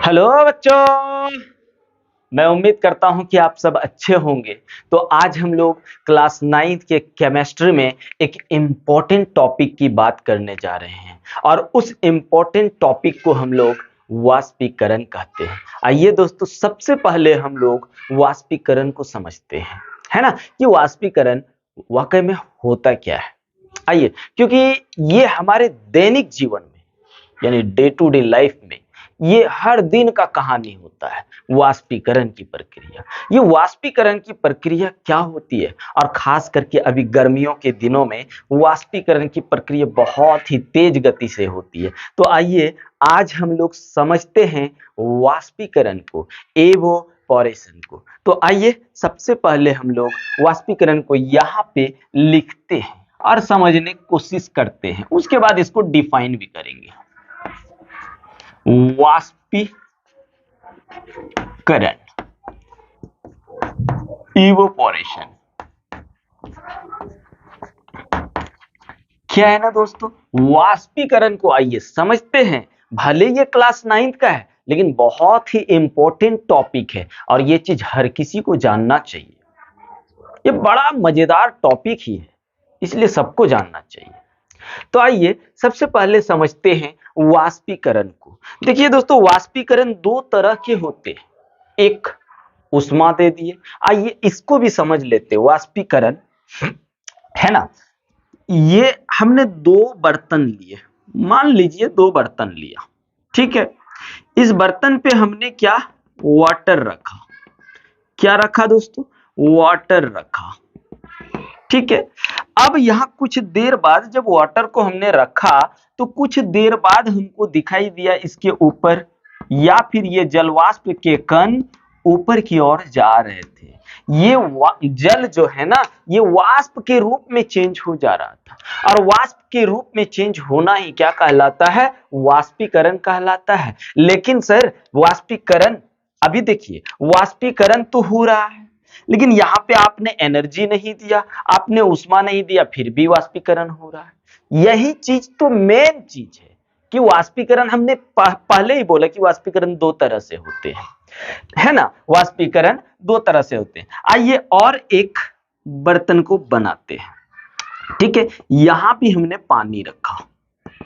Hello बच्चों, मैं उम्मीद करता हूं कि आप सब अच्छे होंगे। तो आज हम लोग क्लास 9th के केमिस्ट्री में एक इम्पोर्टेंट टॉपिक की बात करने जा रहे हैं और उस इम्पोर्टेंट टॉपिक को हम लोग वाष्पीकरण कहते हैं। आइए दोस्तों, सबसे पहले हम लोग वाष्पीकरण को समझते हैं, है ना, कि वाष्पीकरण वाकई में होता क्या है। आइए, क्योंकि ये हमारे दैनिक जीवन में यानी डे टू डे लाइफ में ये हर दिन का कहानी होता है। वाष्पीकरण की प्रक्रिया, ये वाष्पीकरण की प्रक्रिया क्या होती है, और खास करके अभी गर्मियों के दिनों में वाष्पीकरण की प्रक्रिया बहुत ही तेज गति से होती है। तो आइए आज हम लोग समझते हैं वाष्पीकरण को, एवोपोरेशन को। तो आइए सबसे पहले हम लोग वाष्पीकरण को यहाँ पे लिखते हैं और समझने की कोशिश करते हैं, उसके बाद इसको डिफाइन भी करेंगे। वाष्पीकरण, इवोपोरेशन क्या है ना दोस्तों, वाष्पीकरण को आइए समझते हैं। भले ये क्लास 9th का है, लेकिन बहुत ही इंपॉर्टेंट टॉपिक है और ये चीज हर किसी को जानना चाहिए। ये बड़ा मजेदार टॉपिक ही है, इसलिए सबको जानना चाहिए। तो आइए सबसे पहले समझते हैं वाष्पीकरण को। देखिए दोस्तों, वाष्पीकरण दो तरह के होते हैं, एक उष्मा दे दिए। आइए इसको भी समझ लेते हैं। वाष्पीकरण है ना, ये हमने दो बर्तन लिए, मान लीजिए दो बर्तन लिया, ठीक है। इस बर्तन पे हमने क्या, वाटर रखा। क्या रखा दोस्तों, वाटर रखा, ठीक है। अब यहां कुछ देर बाद जब वाटर को हमने रखा तो कुछ देर बाद हमको दिखाई दिया इसके ऊपर, या फिर ये जलवाष्प के कण ऊपर की ओर जा रहे थे। ये जल जो है ना, ये वाष्प के रूप में चेंज हो जा रहा था, और वाष्प के रूप में चेंज होना ही क्या कहलाता है, वाष्पीकरण कहलाता है। लेकिन सर वाष्पीकरण, अभी देखिए वाष्पीकरण तो हो रहा है, लेकिन यहाँ पे आपने एनर्जी नहीं दिया, आपने उष्मा नहीं दिया, फिर भी वाष्पीकरण हो रहा है। यही चीज तो मेन चीज है कि वाष्पीकरण, हमने पहले ही बोला कि वाष्पीकरण दो तरह से होते हैं, है ना। वाष्पीकरण दो तरह से होते हैं। आइए और एक बर्तन को बनाते हैं, ठीक है। यहां भी हमने पानी रखा,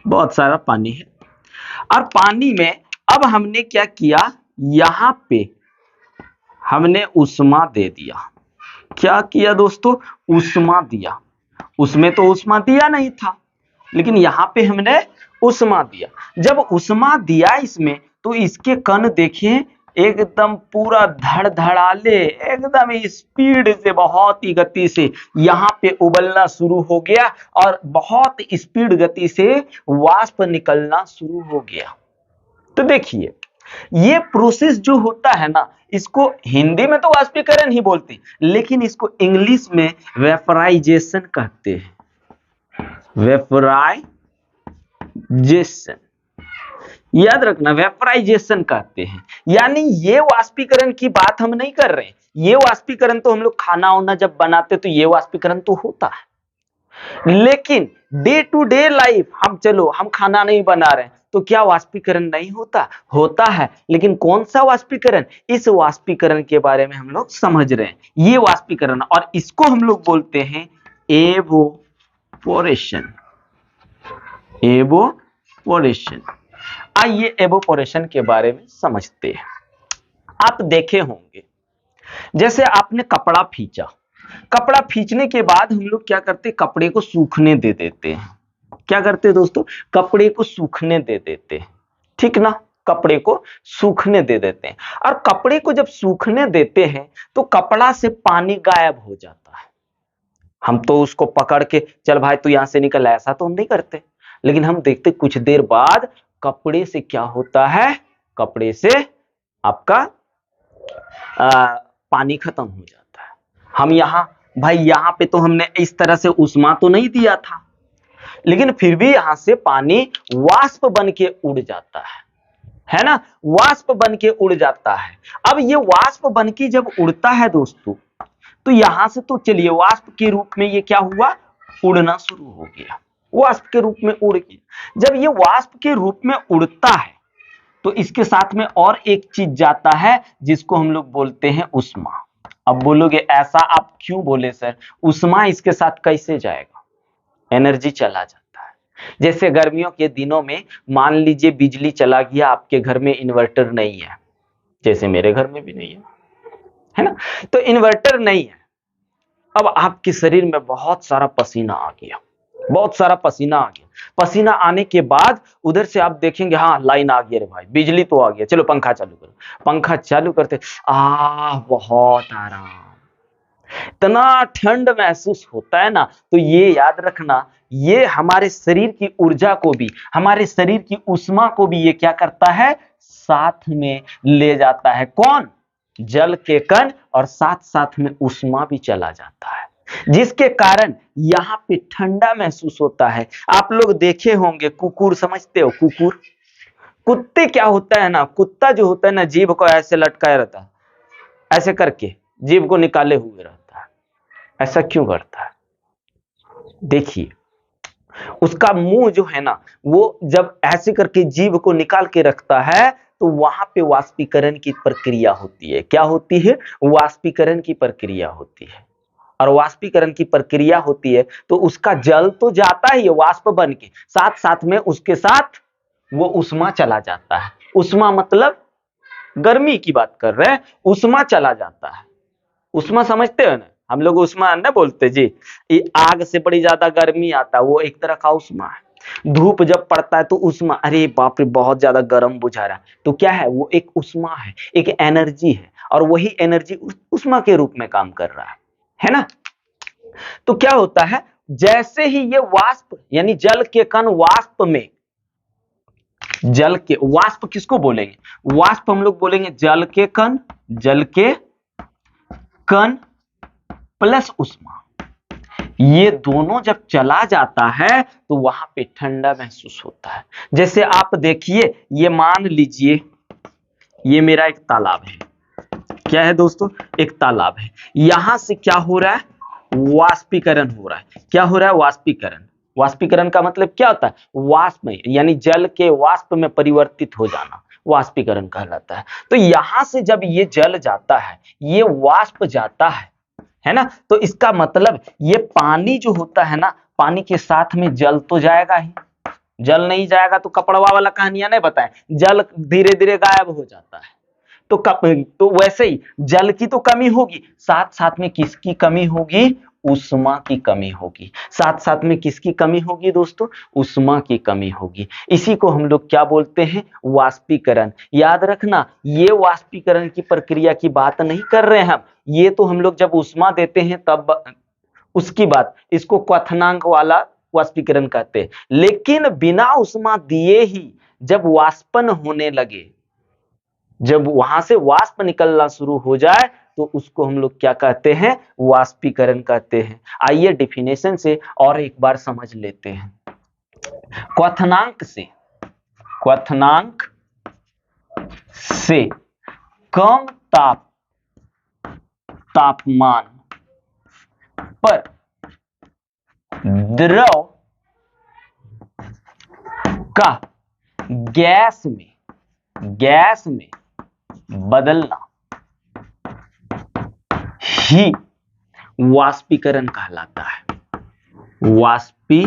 बहुत सारा पानी है, और पानी में अब हमने क्या किया, यहां पे हमने उष्मा दे दिया। क्या किया दोस्तों, उष्मा दिया। उसमें तो उष्मा दिया नहीं था, लेकिन यहां पे हमने उष्मा दिया। जब उष्मा दिया इसमें, तो इसके कण देखिए एकदम पूरा धड़धड़ाले, एकदम स्पीड से, बहुत ही गति से यहाँ पे उबलना शुरू हो गया, और बहुत स्पीड गति से वाष्प निकलना शुरू हो गया। तो देखिए ये प्रोसेस जो होता है ना, इसको हिंदी में तो वाष्पीकरण ही बोलते हैं, लेकिन इसको इंग्लिश में वेपराइजेशन कहते हैं। वेपराइजेशन, याद रखना, वेपराइजेशन कहते हैं। यानी ये वाष्पीकरण की बात हम नहीं कर रहे हैं। ये वाष्पीकरण तो हम लोग खाना वाना जब बनाते तो ये वाष्पीकरण तो होता है, लेकिन डे टू डे लाइफ हम खाना नहीं बना रहे हैं, तो क्या वाष्पीकरण नहीं होता, होता है। लेकिन कौन सा वाष्पीकरण, इस वाष्पीकरण के बारे में हम लोग समझ रहे हैं, ये वाष्पीकरण, और इसको हम लोग बोलते हैं एवोपोरेशन। एवोपोरेशन, आइए एवोपोरेशन के बारे में समझते हैं। आप देखे होंगे, जैसे आपने कपड़ा खींचा, कपड़ा खींचने के बाद हम लोग क्या करते, कपड़े को सूखने दे देते हैं। क्या करते हैं दोस्तों, कपड़े को सूखने दे देते हैं, ठीक ना, कपड़े को सूखने दे देते हैं। और कपड़े को जब सूखने देते हैं तो कपड़ा से पानी गायब हो जाता है। हम तो उसको पकड़ के चल भाई तू यहां से निकल, ऐसा तो हम नहीं करते, लेकिन हम देखते कुछ देर बाद कपड़े से क्या होता है, कपड़े से आपका पानी खत्म हो जाता है। हम यहाँ पे तो हमने इस तरह से उष्मा तो नहीं दिया था, लेकिन फिर भी यहां से पानी वाष्प बन के उड़ जाता है ना, वाष्प बन के उड़ जाता है। अब ये वाष्प बन के जब उड़ता है दोस्तों, तो यहां से तो चलिए वाष्प के रूप में ये क्या हुआ, उड़ना शुरू हो गया, वाष्प के रूप में उड़ गया। जब ये वाष्प के रूप में उड़ता है तो इसके साथ में और एक चीज जाता है जिसको हम लोग बोलते हैं उष्मा। अब बोलोगे ऐसा आप क्यों बोले सर, उष्मा इसके साथ कैसे जाएगा? एनर्जी चला जाता है। जैसे गर्मियों के दिनों में मान लीजिए बिजली चला गया, आपके घर में इन्वर्टर नहीं है, जैसे मेरे घर में भी नहीं है ना, तो इन्वर्टर नहीं है। अब आपके शरीर में बहुत सारा पसीना आ गया, बहुत सारा पसीना आ गया। पसीना आने के बाद उधर से आप देखेंगे हाँ लाइन आ गया रे भाई, बिजली तो आ गया, चलो पंखा चालू करो। पंखा चालू करते बहुत आराम, इतना ठंड महसूस होता है ना। तो ये याद रखना, ये हमारे शरीर की ऊर्जा को भी, हमारे शरीर की उष्मा को भी ये क्या करता है, साथ में ले जाता है। कौन? जल के कण, और साथ साथ में उष्मा भी चला जाता है, जिसके कारण यहाँ पे ठंडा महसूस होता है। आप लोग देखे होंगे कुकुर, समझते हो कुकुर? कुत्ते क्या होता है ना, कुत्ता जो होता है ना, जीभ को ऐसे लटकाया रहता है, ऐसे करके जीभ को निकाले हुए रहता है। ऐसा क्यों करता है? देखिए उसका मुंह जो है ना, वो जब ऐसे करके जीभ को निकाल के रखता है तो वहां पे वाष्पीकरण की प्रक्रिया होती है। क्या होती है? वाष्पीकरण की प्रक्रिया होती है। और वाष्पीकरण की प्रक्रिया होती है तो उसका जल तो जाता ही है वाष्प बन के, साथ साथ में उसके साथ वो उष्मा चला जाता है। उष्मा मतलब गर्मी की बात कर रहे हैं, उष्मा चला जाता है। उष्मा समझते हो ना, हम लोग उष्मा ना बोलते जी, ये आग से बड़ी ज्यादा गर्मी आता है, वो एक तरह का उष्मा है। धूप जब पड़ता है तो उष्मा, अरे बाप रे बहुत ज्यादा गर्म बुझा रहा है, तो क्या है, वो एक उष्मा है, एक एनर्जी है, और वही एनर्जी उष्मा के रूप में काम कर रहा है ना। तो क्या होता है, जैसे ही ये वाष्प यानी जल के कण वाष्प में, जल के वाष्प किसको बोलेंगे? वाष्प हम लोग बोलेंगे जल के कण, जल के कण प्लस उष्मा, ये दोनों जब चला जाता है तो वहां पे ठंडा महसूस होता है। जैसे आप देखिए, ये मान लीजिए ये मेरा एक तालाब है। क्या है दोस्तों? एक तालाब है। यहां से क्या हो रहा है? वाष्पीकरण हो रहा है। क्या हो रहा है? वाष्पीकरण। वाष्पीकरण का मतलब क्या होता है? वाष्प में यानी जल के वाष्प में परिवर्तित हो जाना वाष्पीकरण कहलाता है। तो यहां से जब ये जल जाता है, ये वाष्प जाता है ना, तो इसका मतलब ये पानी जो होता है ना, पानी के साथ में जल तो जाएगा ही। जल नहीं जाएगा तो कपड़वा वाला कहानियां नहीं बताए, जल धीरे धीरे गायब हो जाता है। तो वैसे ही जल की तो कमी होगी, साथ साथ में किसकी कमी होगी? उष्मा की कमी होगी। साथ साथ में किसकी कमी होगी दोस्तों? उष्मा की कमी होगी। इसी को हम लोग क्या बोलते हैं? वाष्पीकरण। याद रखना, ये वाष्पीकरण की प्रक्रिया की बात नहीं कर रहे हैं हम, ये तो हम लोग जब उष्मा देते हैं तब उसकी बात, इसको क्वथनांक वाला वाष्पीकरण कहते हैं। लेकिन बिना उष्मा दिए ही जब वाष्पन होने लगे, जब वहां से वाष्प निकलना शुरू हो जाए तो उसको हम लोग क्या कहते हैं? वाष्पीकरण कहते हैं। आइए डेफिनेशन से और एक बार समझ लेते हैं। क्वथनांक से, क्वथनांक से कम तापमान पर द्रव का गैस में बदलना ही वाष्पीकरण कहलाता है। वाष्पीकरण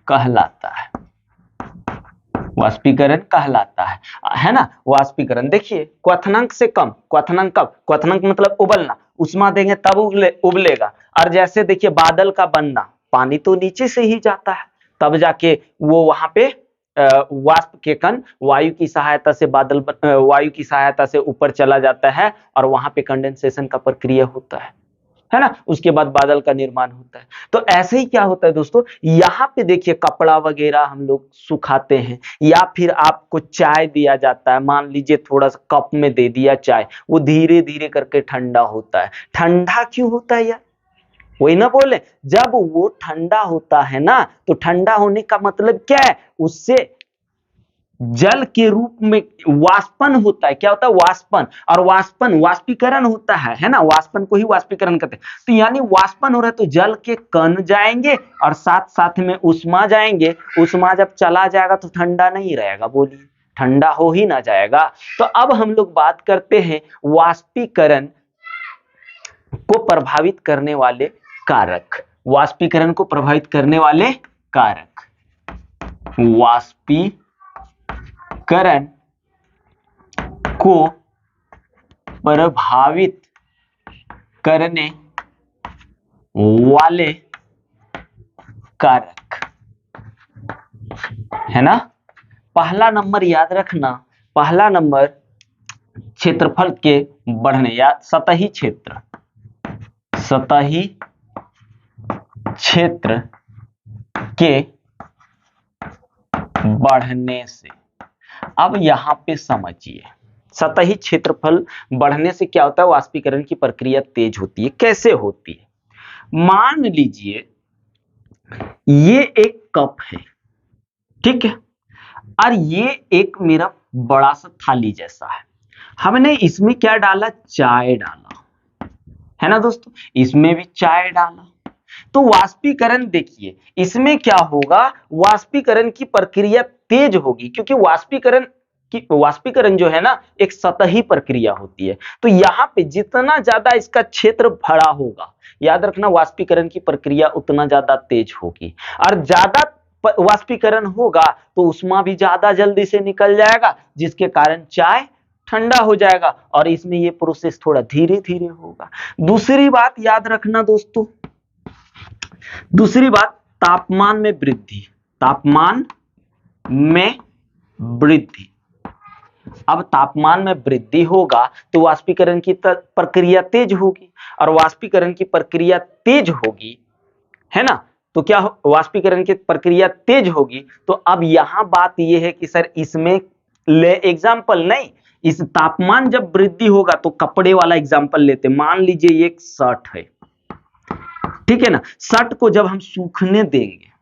कहलाता है, वाष्पीकरण कहलाता है ना। वाष्पीकरण देखिए, क्वथनांक से कम, क्वथनांक कब? क्वथनांक मतलब उबलना, उष्मा देंगे तब उबलेगा। और जैसे देखिए बादल का बनना, पानी तो नीचे से ही जाता है, तब जाके वो वहां पे वाष्प के कण वायु की सहायता से वायु की सहायता से ऊपर चला जाता है और वहां पे कंडेंसेशन का प्रक्रिया होता है ना। उसके बाद बादल का निर्माण होता है। तो ऐसे ही क्या होता है दोस्तों, यहाँ पे देखिए कपड़ा वगैरह हम लोग सुखाते हैं, या फिर आपको चाय दिया जाता है, मान लीजिए थोड़ा सा कप में दे दिया चाय, वो धीरे धीरे करके ठंडा होता है। ठंडा क्यों होता है यार? वही ना बोले, जब वो ठंडा होता है ना, तो ठंडा होने का मतलब क्या है? उससे जल के रूप में वाष्पन होता है। क्या होता है? वाष्पन। और वाष्पन वाष्पीकरण होता है ना, वाष्पन को ही वाष्पीकरण कहते हैं। तो यानी वाष्पन हो रहा है तो जल के कण जाएंगे और साथ साथ में उष्मा जाएंगे। उष्मा जब चला जाएगा तो ठंडा नहीं रहेगा, बोलिए, ठंडा हो ही ना जाएगा। तो अब हम लोग बात करते हैं वाष्पीकरण को प्रभावित करने वाले कारक। वाष्पीकरण को प्रभावित करने वाले कारक, वाष्पीकरण को प्रभावित करने वाले कारक, है ना। पहला नंबर याद रखना, पहला नंबर क्षेत्रफल के बढ़ने या सतही क्षेत्र, सतही क्षेत्र के बढ़ने से। अब यहां पे समझिए, सतही क्षेत्रफल बढ़ने से क्या होता है? वाष्पीकरण की प्रक्रिया तेज होती है। कैसे होती है? मान लीजिए ये एक कप है, ठीक है, और ये एक मेरा बड़ा सा थाली जैसा है। हमने इसमें क्या डाला? चाय डाला, है ना दोस्तों, इसमें भी चाय डाला। तो वाष्पीकरण देखिए, इसमें क्या होगा? वाष्पीकरण की प्रक्रिया तेज होगी, क्योंकि वाष्पीकरण जो है ना एक सतही प्रक्रिया होती है। तो यहाँ पे जितना ज्यादा इसका क्षेत्र भरा होगा, याद रखना, वाष्पीकरण की प्रक्रिया उतना ज्यादा तेज होगी। और ज्यादा वाष्पीकरण होगा तो उष्मा भी ज्यादा जल्दी से निकल जाएगा, जिसके कारण चाय ठंडा हो जाएगा और इसमें ये प्रोसेस थोड़ा धीरे धीरे होगा। दूसरी बात याद रखना दोस्तों, दूसरी बात, तापमान में वृद्धि, तापमान में वृद्धि। अब तापमान में वृद्धि होगा तो वाष्पीकरण की प्रक्रिया तेज होगी, और वाष्पीकरण की प्रक्रिया तेज होगी, है ना, तो क्या वाष्पीकरण की प्रक्रिया तेज होगी। तो अब यहां बात यह है कि सर इसमें ले एग्जाम्पल नहीं, इस तापमान जब वृद्धि होगा तो कपड़े वाला एग्जाम्पल लेते। मान लीजिए ये एक शर्ट है, ठीक है ना, शर्ट को जब हम सूखने देंगे,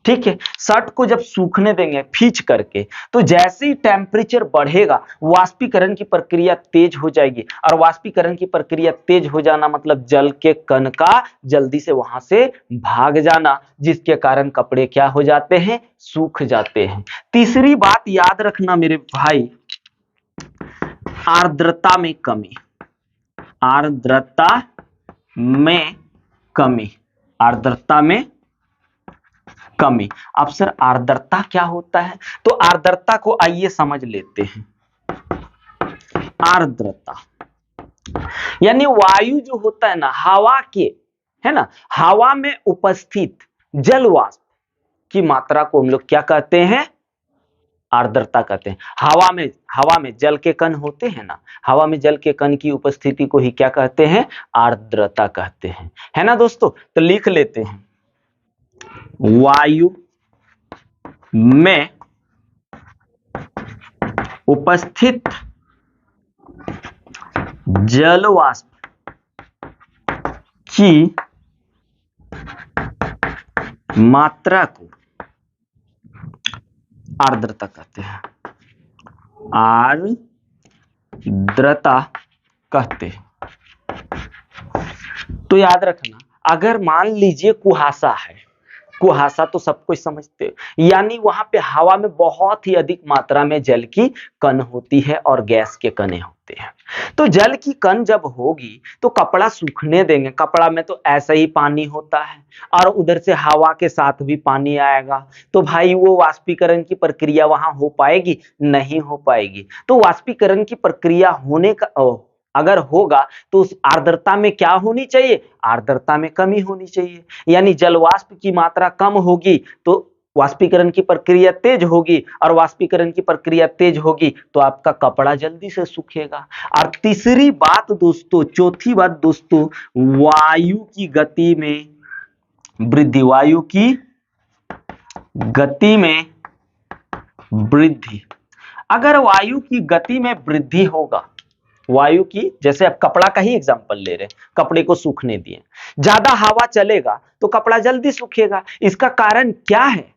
ठीक है, शर्ट को जब सूखने देंगे खींच करके, तो जैसे ही टेम्परेचर बढ़ेगा वाष्पीकरण की प्रक्रिया तेज हो जाएगी। और वाष्पीकरण की प्रक्रिया तेज हो जाना मतलब जल के कण का जल्दी से वहां से भाग जाना, जिसके कारण कपड़े क्या हो जाते हैं? सूख जाते हैं। तीसरी बात याद रखना मेरे भाई, आर्द्रता में कमी, आर्द्रता में कमी, आर्द्रता में कमी। अब सर आर्द्रता क्या होता है? तो आर्द्रता को आइए समझ लेते हैं। आर्द्रता यानी वायु जो होता है ना, हवा के, है ना, हवा में उपस्थित जल वाष्प की मात्रा को हम लोग क्या कहते हैं? आर्द्रता कहते हैं। हवा में जल के कण होते हैं ना, हवा में जल के कण की उपस्थिति को ही क्या कहते हैं? आर्द्रता कहते हैं, है ना दोस्तों। तो लिख लेते हैं, वायु में उपस्थित जल वाष्प की मात्रा को आर्द्रता कहते हैं, आर्द्रता कहते हैं। तो याद रखना, अगर मान लीजिए कुहासा है, कुहासा तो सब कुछ समझते हो, यानी वहां पे हवा में बहुत ही अधिक मात्रा में जल की कण होती है और गैस के कण होते हैं। तो जल की कण जब होगी तो कपड़ा सूखने देंगे, कपड़ा में तो ऐसा ही पानी होता है और उधर से हवा के साथ भी पानी आएगा, तो भाई वो वाष्पीकरण की प्रक्रिया वहां हो पाएगी? नहीं हो पाएगी। तो वाष्पीकरण की प्रक्रिया होने का अगर होगा तो उस आर्द्रता में क्या होनी चाहिए? आर्द्रता में कमी होनी चाहिए। यानी जल वाष्प की मात्रा कम होगी तो वाष्पीकरण की प्रक्रिया तेज होगी, और वाष्पीकरण की प्रक्रिया तेज होगी तो आपका कपड़ा जल्दी से सूखेगा। और तीसरी बात दोस्तों, चौथी बात दोस्तों, वायु की गति में वृद्धि, वायु की गति में वृद्धि। अगर वायु की गति में वृद्धि होगा, वायु की, जैसे अब कपड़ा का ही एग्जांपल ले रहे हैं, कपड़े को सूखने दिए, ज्यादा हवा चलेगा तो कपड़ा जल्दी सूखेगा। इसका कारण क्या है?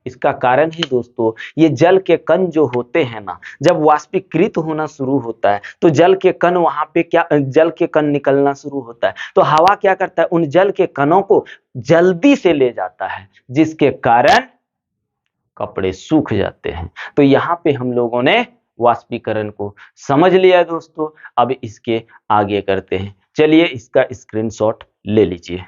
इसका कारण है दोस्तों, ये जल के कण जो होते हैं ना, जब वाष्पीकृत होना शुरू होता है तो जल के कण वहां पे क्या, जल के कण निकलना शुरू होता है, तो हवा क्या करता है, उन जल के कणों को जल्दी से ले जाता है, जिसके कारण कपड़े सूख जाते हैं। तो यहाँ पे हम लोगों ने वाष्पीकरण को समझ लिया दोस्तों। अब इसके आगे करते हैं, चलिए इसका स्क्रीनशॉट ले लीजिए।